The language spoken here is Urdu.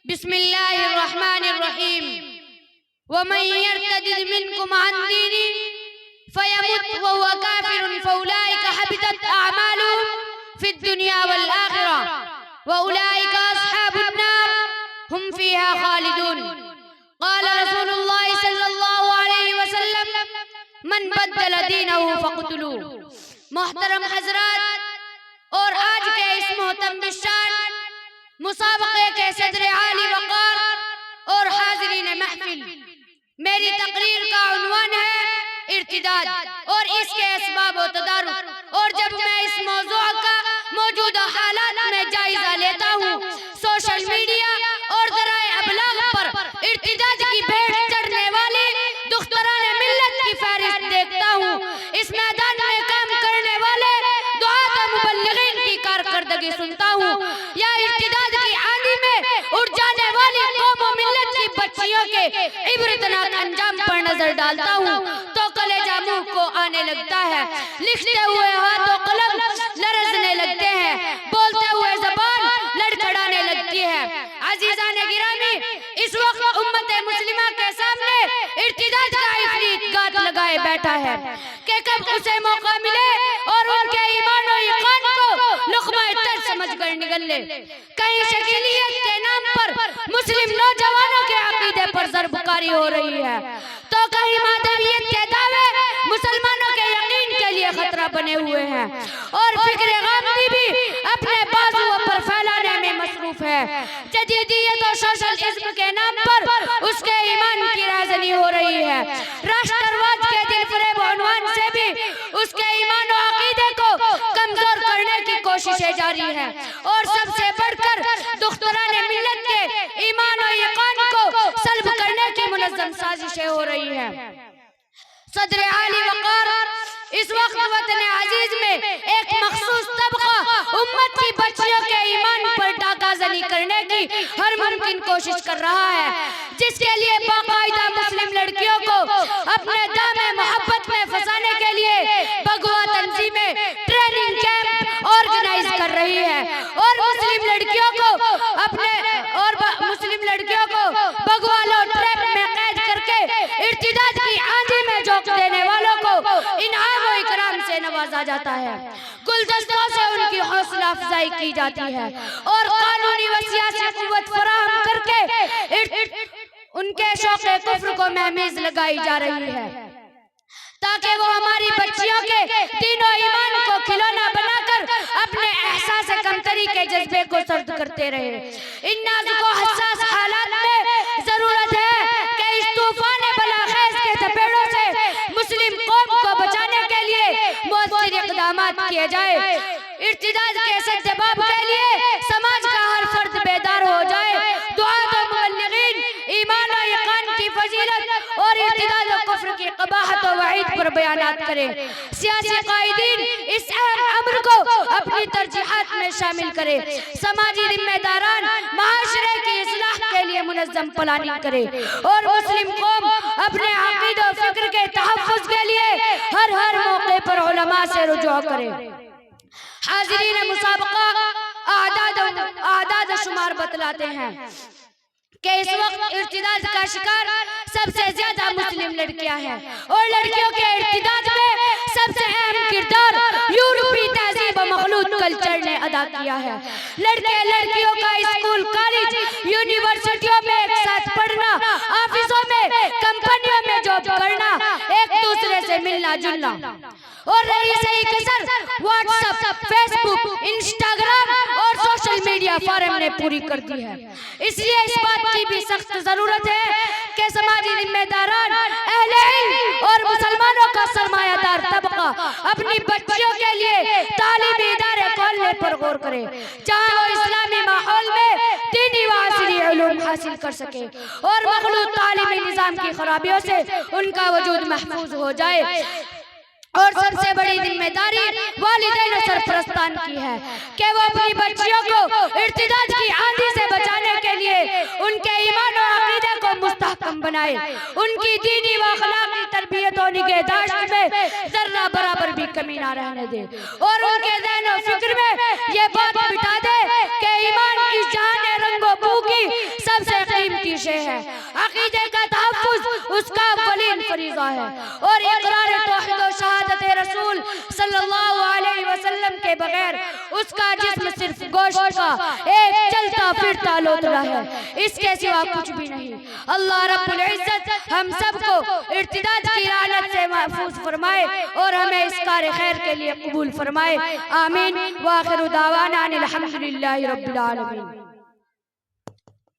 بسم اللہ الرحمن الرحیم ومن يرتد منكم عن دینه فيمت وهو كافر فأولئك حبطت أعمالهم في الدنيا والآخرة وأولئك أصحاب النار هم فيها خالدون قال رسول الله صلی اللہ علیہ وسلم من بدل دینه فقتلوه۔ محترم حضرات اور آج کے اس محترم بالشان مسابقے کے صدر عالی وقار اور حاضرین محفل، میری تقریر کا عنوان ہے ارتداد اور اس کے اسباب و تدارک۔ اور جب میں اس موضوع کا موجودہ حالات میں جائزہ لیتا ہوں، سوشل میڈیا اور ذرائع ابلاغ پر ارتداد کی بھیڑ چڑھنے والی دختران ملت کی فہرست دیکھتا ہوں، اس میدان میں کام کرنے والے دعات و مبلغین کی کارکردگی سنتا ہوں، یا ارتداد کی آندھی میں اڑ جانے والی قوم و ملت کی بچیوں کے عبرتناک انجام پر نظر ڈالتا ہوں تو کلیجہ منہ کو آنے لگتا ہے، لکھتے ہوئے ہاتھ و قلم لرزنے لگتے ہیں، بولتے ہوئے زبان لڑکھڑانے لگتی ہے۔ عزیزان گرامی، اس وقت امت مسلمہ کے سامنے ارتداد کا عفریت گات لگائے بیٹھا ہے کہ کب اسے موقع ملے اور ان کے ایمان و یقین کو لقمہ تر سمجھ کر نگل لے۔ کہیں شکیلیت کے نام پر مسلم نوجوانوں کے عقیدے پر ضرب کاری ہو رہی ہے تو کہیں مادھویت کے دعوے مسلمانوں کے یقین کے لیے خطرہ بنے ہوئے ہیں، اور فکر غامدی بھی اپنے بازوؤں پر پھیلانے میں مصروف ہے۔ جدیدیت و سوشلزم کے نام پر اس کے ایمان کی رازنی ہو رہی ہے، راشٹرواد کے دل فریب عنوان سے بھی اس کے ایمان و عقیدے کو کمزور کرنے کی کوششیں جاری ہیں، اور سب سے بڑھ کر دختران ملت کے ایمان و یقین کو سلب کرنے کی منظم سازشیں ہو رہی ہیں۔ صدر عالی وقار اس وقت وطن عزیز میں ایک مخصوص طبقہ امت کی بچیوں کے ایمان پر ڈاکہ زنی کرنے کی ہر ممکن کوشش کر رہا ہے، جس کے لیے باقاعدہ مسلم لڑکیوں کو اپنے دام محبت میں پھنسانے کے لیے بغوا تنظیمیں ٹریننگ کیمپ آرگنائز کر رہی ہے، اور مسلم لڑکیوں کو بغوالوں ٹریپ میں قید کر کے ارتداد کی آندھی میں جھونک دینے والوں کو انعام و اکرام سے نوازا جاتا ہے، گلدستوں سے ان کی حوصلہ افزائی کی جاتی ہے، اور قانونی و سیاسی قوت فراہم کر کے ان کے شوق کفر کو مہمیز لگائی جا رہی ہے تاکہ وہ ہماری بچیوں کے دین و ایمان کو کھلونا بنا کر اپنے احساس کمتری کے جذبے کو سرد کرتے رہے۔ ان نازک و حساس حالات میں ضرورت ہے کہ اس طوفان بلاخیز کے تپیڑوں سے مسلم قوم کو بچانے کے لیے مؤثر اقدامات کیے جائے۔ ارتداد کے سدباب کے لیے سماج کا ہر فرد بیدار ہو جائے، دعات و مبلغین ایمان و یقین کی فضیلت اور ارتداد و کفر کی قباحت و وعید پر بیانات کرے، سیاسی قائدین اس اہم امر کو اپنی ترجیحات میں شامل کرے، سماجی ذمہ داران معاشرے کی اصلاح کے لیے منظم پلاننگ کرے، اور مسلم قوم اپنے عقید و فکر کے تحفظ کے لیے ہر موقع پر علماء سے رجوع کرے۔ حاضرین مسابقہ اعداد و شمار بتلاتے ہیں کہ اس وقت ارتداد کا شکار سب سے زیادہ مسلم لڑکیاں ہیں، اور لڑکیوں کے ارتداد میں سب سے اہم کردار یورپی تہذیب و مخلوط کلچر نے ادا کیا ہے۔ لڑکے لڑکیوں کا اسکول، کالج، یونیورسٹیوں میں ایک ساتھ پڑھنا، آفسوں میں، کمپنیوں میں جاب کرنا، ایک دوسرے سے ملنا جلنا، اور رہی صحیح کسر واٹس ایپ، فیس بک، انسٹاگرام اور سوشل میڈیا فارم نے پوری کر دی ہے۔ اس لیے اس بات کی بھی سخت ضرورت ہے کہ سماجی ذمہ داران، اہل علم اور مسلمانوں کا سرمایہ دار طبقہ اپنی بچیوں کے لیے تعلیمی ادارے کھولنے پر غور کرے جہاں وہ اسلامی ماحول میں دینی و عصری علوم حاصل کر سکے اور مخلوط تعلیمی نظام کی خرابیوں سے ان کا وجود محفوظ ہو جائے۔ اور سب سے بڑی ذمہ داری والدین و سرپرستان کی ہے کہ وہ اپنی بچیوں کو ارتداد کی آندھی سے بچانے کے لیے ان کے ایمان و عقیدے کو مستحکم بنائے، ان کی دینی و اخلاقی تربیت و نگہداشت میں ذرہ برابر بھی کمی نہ رہنے دے، اور ان کے ذہن و فکر میں یہ بات بٹھا دے کہ ایمان اس جہان رنگ و بو کی سب عقیدے کا تحفظ اس کا اولین فریضہ ہے، اور اقرار توحید و شہادت رسول صلی اللہ علیہ وسلم کے بغیر اس کا جسم صرف گوشت کا ایک چلتا پھرتا لوتھڑا ہے، اس کے سوا کچھ بھی نہیں۔ اللہ رب العزت ہم سب کو ارتداد کی لعنت سے محفوظ فرمائے اور ہمیں اس کار خیر کے لیے قبول فرمائے، آمین۔ وآخر دعوانا الحمدللہ رب العالمین۔